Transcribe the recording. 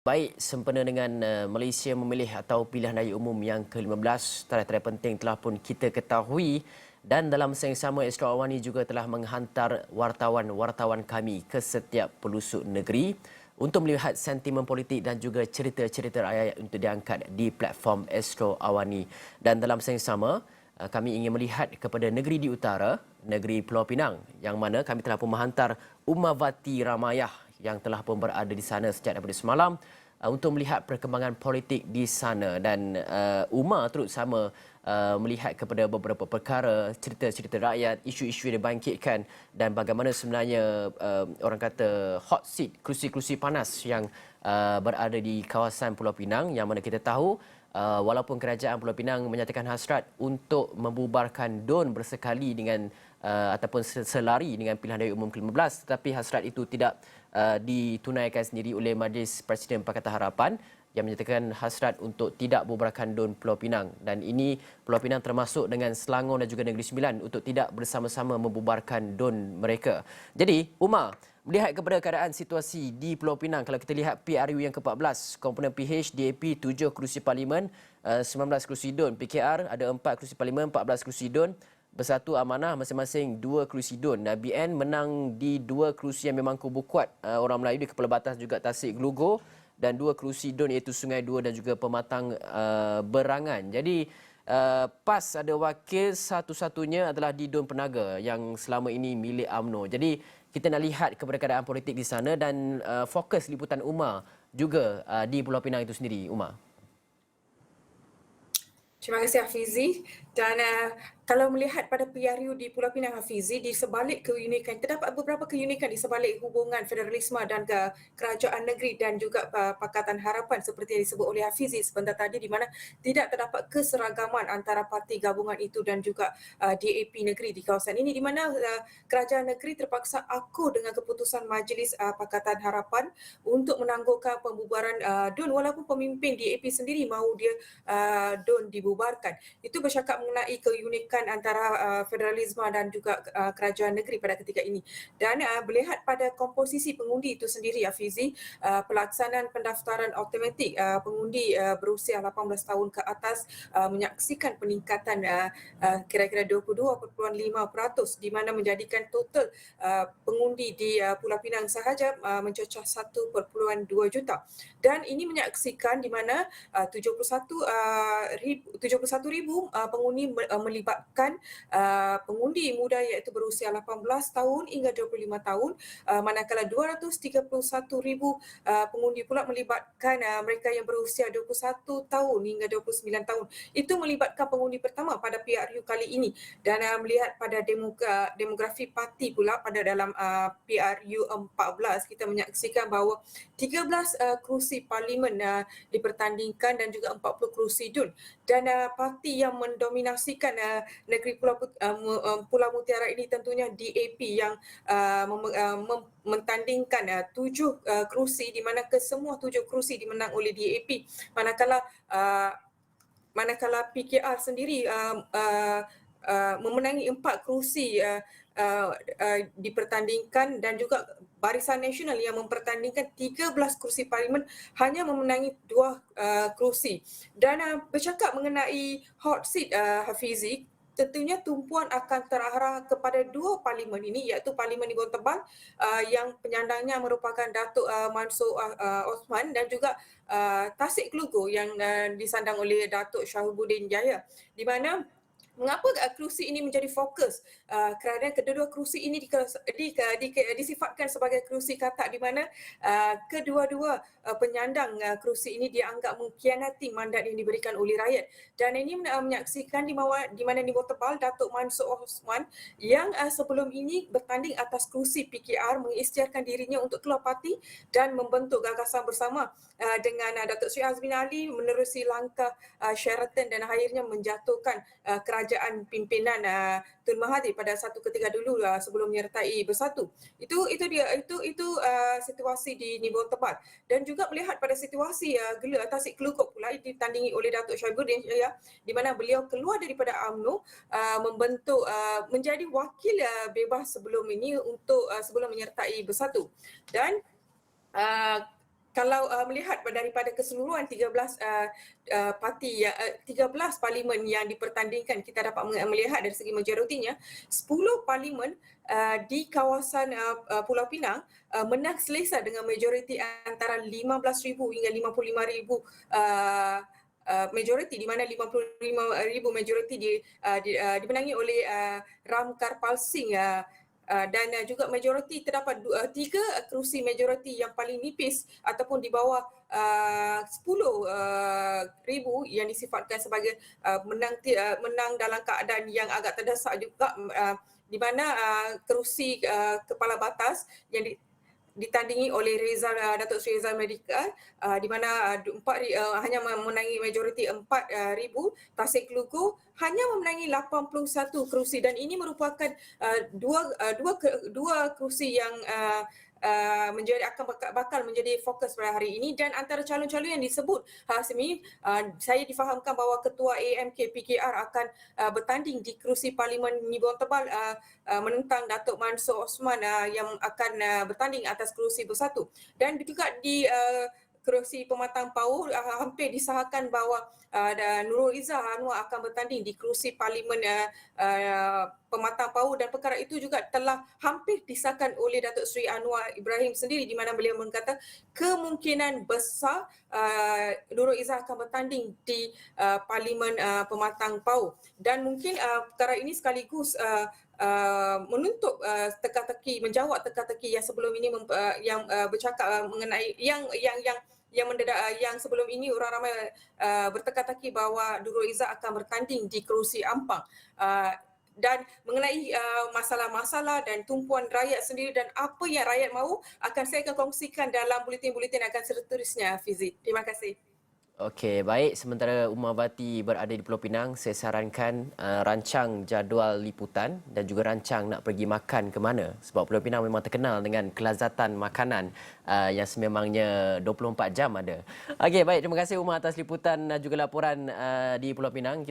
Baik, sempena dengan Malaysia memilih atau pilihan raya umum yang ke-15, tarikh-tarikh penting telah pun kita ketahui dan dalam masa yang sama Astro Awani juga telah menghantar wartawan-wartawan kami ke setiap pelosok negeri untuk melihat sentimen politik dan juga cerita-cerita rakyat untuk diangkat di platform Astro Awani. Dan dalam masa yang sama, kami ingin melihat kepada negeri di utara, negeri Pulau Pinang, yang mana kami telah pun menghantar Umavati Ramayah yang telah pun berada di sana sejak daripada semalam untuk melihat perkembangan politik di sana. Dan Uma turut sama melihat kepada beberapa perkara, cerita-cerita rakyat, isu-isu yang dibangkitkan dan bagaimana sebenarnya orang kata hot seat, kerusi-kerusi panas yang berada di kawasan Pulau Pinang, yang mana kita tahu walaupun kerajaan Pulau Pinang menyatakan hasrat untuk membubarkan DUN bersekali dengan ataupun selari dengan pilihan raya umum ke-15, tetapi hasrat itu tidak ditunaikan sendiri oleh Majlis Presiden Pakatan Harapan yang menyatakan hasrat untuk tidak bubarkan DUN Pulau Pinang. Dan ini Pulau Pinang termasuk dengan Selangor dan juga Negeri Sembilan untuk tidak bersama-sama membubarkan DUN mereka. Jadi, Umar, melihat kepada keadaan situasi di Pulau Pinang, kalau kita lihat PRU yang ke-14, komponen PH, DAP 7 kerusi parlimen, 19 kerusi DUN, PKR ada 4 kerusi parlimen, 14 kerusi DUN, Bersatu Amanah masing-masing 2 kerusi DUN. BN menang di 2 kerusi yang memang kubu kuat orang Melayu di Kepala Batas juga Tasik Gelugor, dan 2 kerusi DUN iaitu Sungai Dua dan juga Pematang Berangan. Jadi PAS ada wakil, satu-satunya adalah di DUN Penaga yang selama ini milik UMNO. Jadi kita nak lihat kepada keadaan politik di sana dan fokus liputan Umar juga di Pulau Pinang itu sendiri, Umar. Terima kasih Hafizi. Dan kalau melihat pada PRU di Pulau Pinang Hafizi, di sebalik keunikan, terdapat beberapa keunikan di sebalik hubungan federalisme dan kerajaan negeri dan juga Pakatan Harapan seperti yang disebut oleh Hafizi sebentar tadi, di mana tidak terdapat keseragaman antara parti gabungan itu dan juga DAP negeri di kawasan ini, di mana kerajaan negeri terpaksa akur dengan keputusan Majlis Pakatan Harapan untuk menangguhkan pembubaran DUN walaupun pemimpin DAP sendiri mahu dia DUN dibubarkan. Itu bercakap mengenai keunikan antara federalisme dan juga kerajaan negeri pada ketika ini. Dan melihat pada komposisi pengundi itu sendiri, Hafizi, pelaksanaan pendaftaran automatik pengundi berusia 18 tahun ke atas menyaksikan peningkatan kira-kira 22.5%, di mana menjadikan total pengundi di Pulau Pinang sahaja mencecah 1.2 juta. Dan ini menyaksikan di mana 71,000 pengundi melibatkan pengundi muda iaitu berusia 18 tahun hingga 25 tahun, manakala 231,000 pengundi pula melibatkan mereka yang berusia 21 tahun hingga 29 tahun. Itu melibatkan pengundi pertama pada PRU kali ini. Dan melihat pada demografi parti pula pada dalam PRU 14, kita menyaksikan bahawa 13 kerusi parlimen dipertandingkan dan juga 40 kerusi DUN. Dan parti yang mendominasikan negeri Pulau Mutiara ini tentunya DAP yang mentandingkan 7 kerusi, di mana kesemua 7 kerusi dimenang oleh DAP, manakala PKR sendiri memenangi 4 kerusi dipertandingkan, dan juga Barisan Nasional yang mempertandingkan 13 kerusi parlimen hanya memenangi 2 kerusi. Dan bercakap mengenai hot seat, Hafizi, tentunya tumpuan akan terarah kepada 2 parlimen ini, iaitu Parlimen Ibu Tebal yang penyandangnya merupakan Datuk Mansur Osman, dan juga Tasik Gelugor yang disandang oleh Datuk Syahibuddin Jaya. Di mana mengapa kerusi ini menjadi fokus? Kerana kedua-dua kerusi ini disifatkan sebagai kerusi katak, di mana kedua-dua penyandang kerusi ini dianggap mengkhianati mandat yang diberikan oleh rakyat. Dan ini menyaksikan di mana Nibu Tebal Datuk Mansur Osman yang sebelum ini bertanding atas kerusi PKR mengisytiharkan dirinya untuk keluar parti dan membentuk gagasan bersama dengan Datuk Sri Azmin Ali menerusi langkah Sheraton, dan akhirnya menjatuhkan kerajaan pimpinan Tun Mahathir pada satu ketika dulu sebelum menyertai Bersatu. Itu situasi di Nibu Tebal. Dan juga melihat pada situasi Tasik Gelugor pula ditandingi oleh Datuk Syahibuddin Jaya, di mana beliau keluar daripada UMNO membentuk menjadi wakil bebas sebelum ini untuk sebelum menyertai Bersatu. Dan kalau melihat daripada keseluruhan 13 parti 13 parlimen yang dipertandingkan, kita dapat melihat dari segi majoritinya 10 parlimen di kawasan Pulau Pinang menang selesa dengan majoriti antara 15,000 hingga 55,000 majoriti, di mana 55,000 majoriti dimenangi oleh Ram Karpal Singh, dan juga majoriti terdapat 3 kerusi majoriti yang paling nipis ataupun di bawah 10,000 yang disifatkan sebagai menang dalam keadaan yang agak terdesak juga, di mana kerusi kepala batas yang ditandingi oleh Datuk Seri Rizal Medika, di mana hanya memenangi majoriti 4,000. Tasik Lugu hanya memenangi 81 kerusi, dan ini merupakan dua kerusi yang bakal menjadi fokus pada hari ini. Dan antara calon-calon yang disebut Hasmi, saya difahamkan bahawa Ketua AMK PKR akan bertanding di kerusi Parlimen Nibong Tebal menentang Datuk Mansur Osman yang akan bertanding atas kerusi bersatu. Dan juga di kerusi Pematang Pauh hampir disahkan bahawa Nurul Izzah Anwar akan bertanding di kerusi Parlimen Pematang Pauh, dan perkara itu juga telah hampir disahkan oleh Datuk Seri Anwar Ibrahim sendiri, di mana beliau berkata kemungkinan besar Nurul Izzah akan bertanding di Parlimen Pematang Pauh. Dan mungkin perkara ini sekaligus menuntut menjawab teka-teki yang sebelum ini bercakap mengenai yang sebelum ini orang ramai berteka-teki bahawa Nurul Izzah akan bertanding di kerusi Ampang, dan mengenai masalah-masalah dan tumpuan rakyat sendiri dan apa yang rakyat mahu saya akan kongsikan dalam buletin-buletin akan seterusnya, Fizi. Terima kasih. Okey, baik. Sementara Umar Bati berada di Pulau Pinang, saya sarankan rancang jadual liputan dan juga rancang nak pergi makan ke mana. Sebab Pulau Pinang memang terkenal dengan kelazatan makanan yang sememangnya 24 jam ada. Okey, baik. Terima kasih Umar atas liputan dan juga laporan di Pulau Pinang.